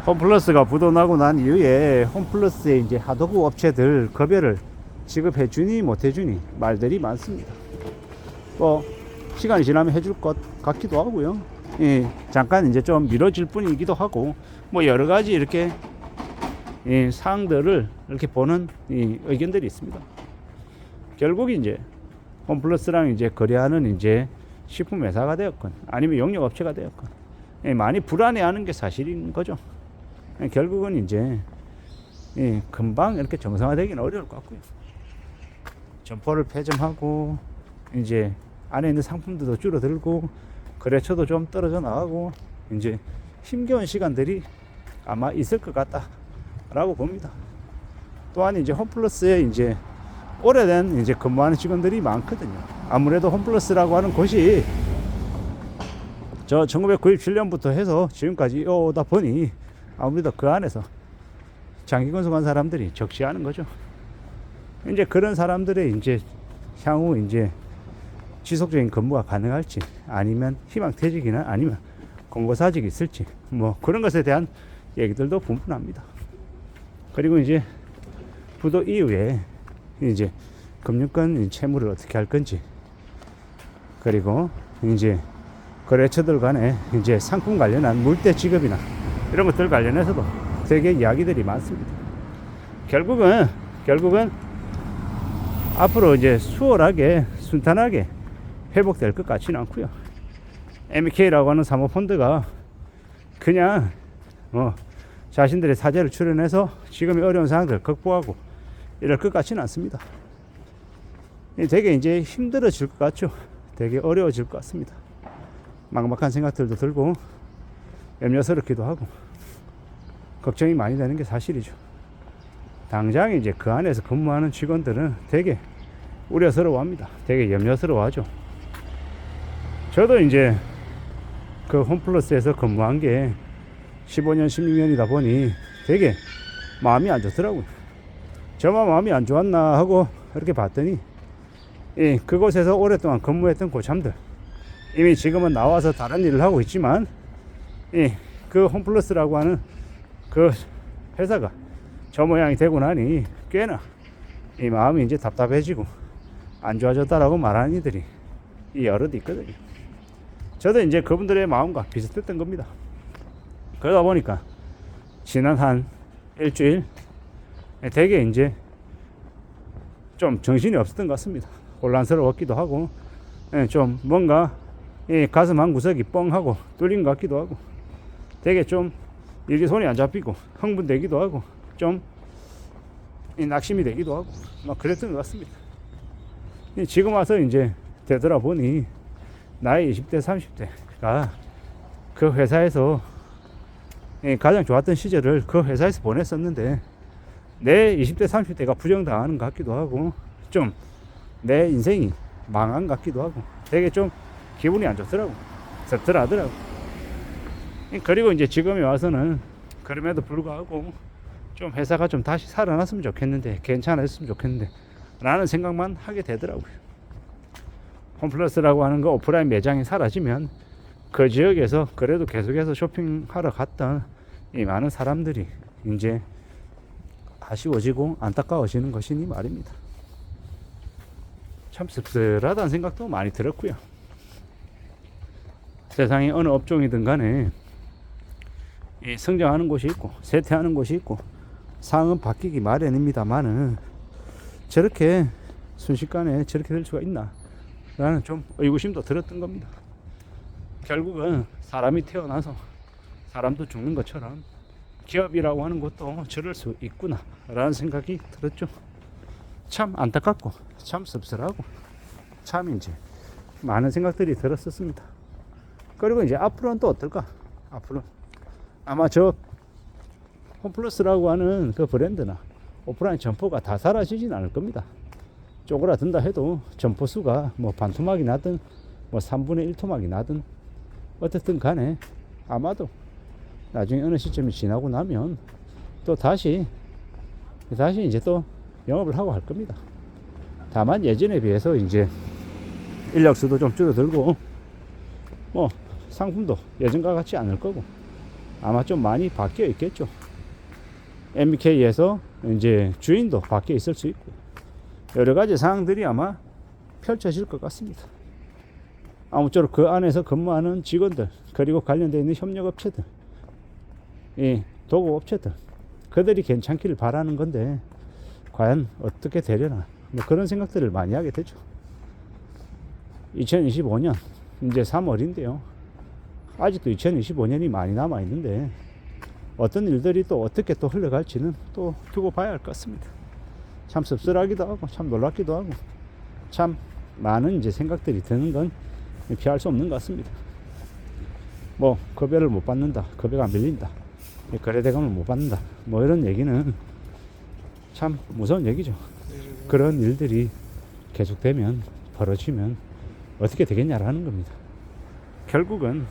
홈플러스가 부도나고 난 이후에 홈플러스의 이제 하도급 업체들 급여를 지급해 주니 못 해주니 말들이 많습니다. 뭐 시간이 지나면 해줄 것 같기도 하고요. 예, 잠깐 이제 좀 미뤄질 뿐이기도 하고 뭐 여러 가지 이렇게 사항들을 이렇게 보는 의견들이 있습니다. 결국 이제 홈플러스랑 이제 거래하는 이제 식품 회사가 되었건 아니면 용역 업체가 되었건 많이 불안해하는 게 사실인 거죠. 결국은 이제 금방 이렇게 정상화되기는 어려울 것 같고요. 점포를 폐점하고 이제 안에 있는 상품들도 줄어들고 거래처도 좀 떨어져 나가고 이제 힘겨운 시간들이 아마 있을 것 같다라고 봅니다. 또한 이제 홈플러스에 이제 오래된 이제 근무하는 직원들이 많거든요. 아무래도 홈플러스라고 하는 곳이 저 1997년부터 해서 지금까지 오다 보니 아무래도 그 안에서 장기 근속한 사람들이 적지 않은 거죠. 이제 그런 사람들의 이제 향후 이제 지속적인 근무가 가능할지 아니면 희망퇴직이나 아니면 공고사직이 있을지 뭐 그런 것에 대한 얘기들도 분분합니다. 그리고 이제 부도 이후에 이제 금융권 채무를 어떻게 할 건지 그리고 이제 거래처들 간에 이제 상품 관련한 물대 지급이나 이런 것들 관련해서도 되게 이야기들이 많습니다. 결국은 앞으로 이제 수월하게 순탄하게 회복될 것 같지는 않고요. MEK라고 하는 사모펀드가 그냥 자신들의 사재를 출연해서 지금의 어려운 상황들을 극복하고 이럴 것 같지는 않습니다. 되게 이제 힘들어질 것 같죠. 되게 어려워질 것 같습니다. 막막한 생각들도 들고 염려스럽기도 하고 걱정이 많이 되는 게 사실이죠. 당장 이제 그 안에서 근무하는 직원들은 되게 우려스러워합니다. 되게 염려스러워하죠. 저도 이제 그 홈플러스에서 근무한 게 15년, 16년이다 보니 되게 마음이 안 좋더라고요. 저만 마음이 안 좋았나 하고 이렇게 봤더니 그곳에서 오랫동안 근무했던 고참들 이미 지금은 나와서 다른 일을 하고 있지만 그 홈플러스라고 하는 그 회사가 저 모양이 되고 나니 꽤나 이 마음이 이제 답답해지고 안 좋아졌다라고 말하는 이들이 여럿 있거든요. 저도 이제 그분들의 마음과 비슷했던 겁니다. 그러다 보니까 지난 한 일주일 되게 이제 좀 정신이 없었던 것 같습니다. 혼란스러웠기도 하고 좀 뭔가 가슴 한 구석이 뻥하고 뚫린 것 같기도 하고 되게 좀 일이 손이 안 잡히고 흥분되기도 하고 좀 낙심이 되기도 하고 막 그랬던 것 같습니다. 지금 와서 이제 되돌아보니 나이 20대 30대가 그 회사에서 가장 좋았던 시절을 그 회사에서 보냈었는데 내 20대 30대가 부정당하는 것 같기도 하고 좀 내 인생이 망한 것 같기도 하고 되게 좀 기분이 안 좋더라고. 씁쓸하더라고. 그리고 이제 지금에 와서는 그럼에도 불구하고 좀 회사가 좀 다시 살아났으면 좋겠는데 괜찮았으면 좋겠는데 라는 생각만 하게 되더라고요. 홈플러스라고 하는 거 오프라인 매장이 사라지면 그 지역에서 그래도 계속해서 쇼핑하러 갔던 이 많은 사람들이 이제 아쉬워지고 안타까워지는 것이니 말입니다. 참 씁쓸하다는 생각도 많이 들었고요. 세상에 어느 업종이든 간에 성장하는 곳이 있고 쇠퇴하는 곳이 있고 상황은 바뀌기 마련입니다만은 저렇게 순식간에 저렇게 될 수가 있나 라는 좀 의구심도 들었던 겁니다. 결국은 사람이 태어나서 사람도 죽는 것처럼 기업이라고 하는 것도 저럴 수 있구나 라는 생각이 들었죠. 참 안타깝고 참 씁쓸하고 참 이제 많은 생각들이 들었었습니다. 그리고 이제 앞으로는 또 어떨까? 앞으로 아마 저 홈플러스라고 하는 그 브랜드나 오프라인 점포가 다 사라지진 않을 겁니다. 쪼그라든다 해도 점포 수가 뭐 반토막이 나든 뭐 3분의 1 토막이 나든 어쨌든 간에 아마도 나중에 어느 시점이 지나고 나면 또 다시 이제 또 영업을 하고 할 겁니다. 다만 예전에 비해서 이제 인력수도 좀 줄어들고 뭐 상품도 예전과 같지 않을 거고 아마 좀 많이 바뀌어 있겠죠. MK에서 이제 주인도 바뀌어 있을 수 있고 여러 가지 상황들이 아마 펼쳐질 것 같습니다. 아무쪼록 그 안에서 근무하는 직원들 그리고 관련되어 있는 협력업체들, 이 도급업체들 그들이 괜찮기를 바라는 건데 과연 어떻게 되려나 뭐 그런 생각들을 많이 하게 되죠. 2025년 이제 3월인데요. 아직도 2025년이 많이 남아 있는데 어떤 일들이 또 어떻게 또 흘러갈지는 또 두고 봐야 할 것 같습니다. 참 씁쓸하기도 하고 참 놀랍기도 하고 참 많은 이제 생각들이 드는 건 피할 수 없는 것 같습니다. 뭐 급여를 못 받는다, 급여가 밀린다, 거래대금을 못 받는다, 뭐 이런 얘기는 참 무서운 얘기죠. 그런 일들이 계속되면 벌어지면 어떻게 되겠냐라는 겁니다. 결국은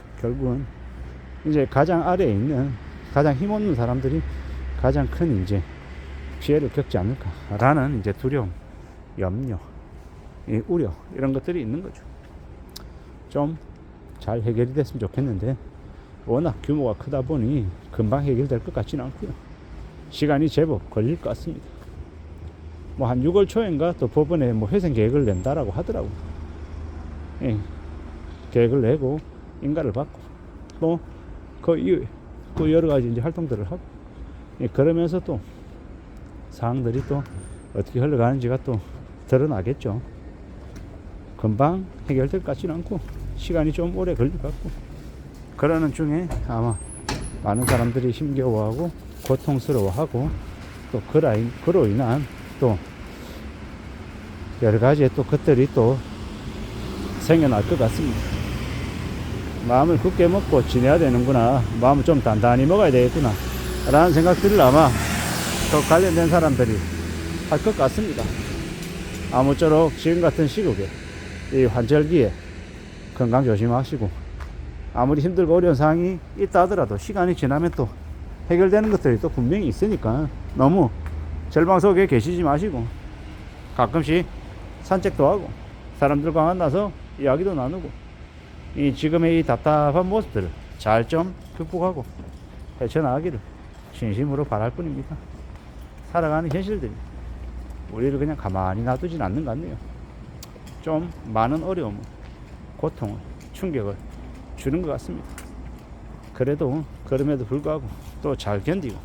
이제 가장 아래에 있는 가장 힘없는 사람들이 가장 큰 이제 피해를 겪지 않을까라는 이제 두려움, 염려, 우려 이런 것들이 있는 거죠. 좀 잘 해결이 됐으면 좋겠는데 워낙 규모가 크다 보니 금방 해결될 것 같지는 않고요. 시간이 제법 걸릴 것 같습니다. 뭐 한 6월 초인가 또 법원에 뭐 회생 계획을 낸다라고 하더라고요. 예, 계획을 내고 인가를 받고 또 그 이후에 또 여러 가지 이제 활동들을 하고 예, 그러면서 또 사항들이 또 어떻게 흘러가는지가 또 드러나겠죠. 금방 해결될 것 같지는 않고 시간이 좀 오래 걸릴 것 같고 그러는 중에 아마 많은 사람들이 힘겨워하고 고통스러워하고 또 그로 인한 또 여러 가지의 또 것들이 또 생겨날 것 같습니다. 마음을 굳게 먹고 지내야 되는구나, 마음을 좀 단단히 먹어야 되겠구나 라는 생각들을 아마 또 관련된 사람들이 할 것 같습니다. 아무쪼록 지금 같은 시국에 이 환절기에 건강 조심하시고 아무리 힘들고 어려운 상황이 있다 하더라도 시간이 지나면 또 해결되는 것들이 또 분명히 있으니까 너무 절망 속에 계시지 마시고 가끔씩 산책도 하고 사람들과 만나서 이야기도 나누고 이 지금의 이 답답한 모습들을 잘 좀 극복하고 헤쳐나가기를 진심으로 바랄 뿐입니다. 살아가는 현실들이 우리를 그냥 가만히 놔두진 않는 것 같네요. 좀 많은 어려움을, 고통을, 충격을 주는 것 같습니다. 그래도 그럼에도 불구하고 또 잘 견디고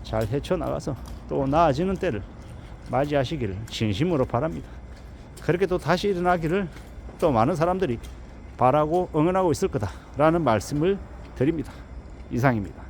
잘 헤쳐나가서 또 나아지는 때를 맞이하시기를 진심으로 바랍니다. 그렇게 또 다시 일어나기를 또 많은 사람들이 바라고 응원하고 있을 거다라는 말씀을 드립니다. 이상입니다.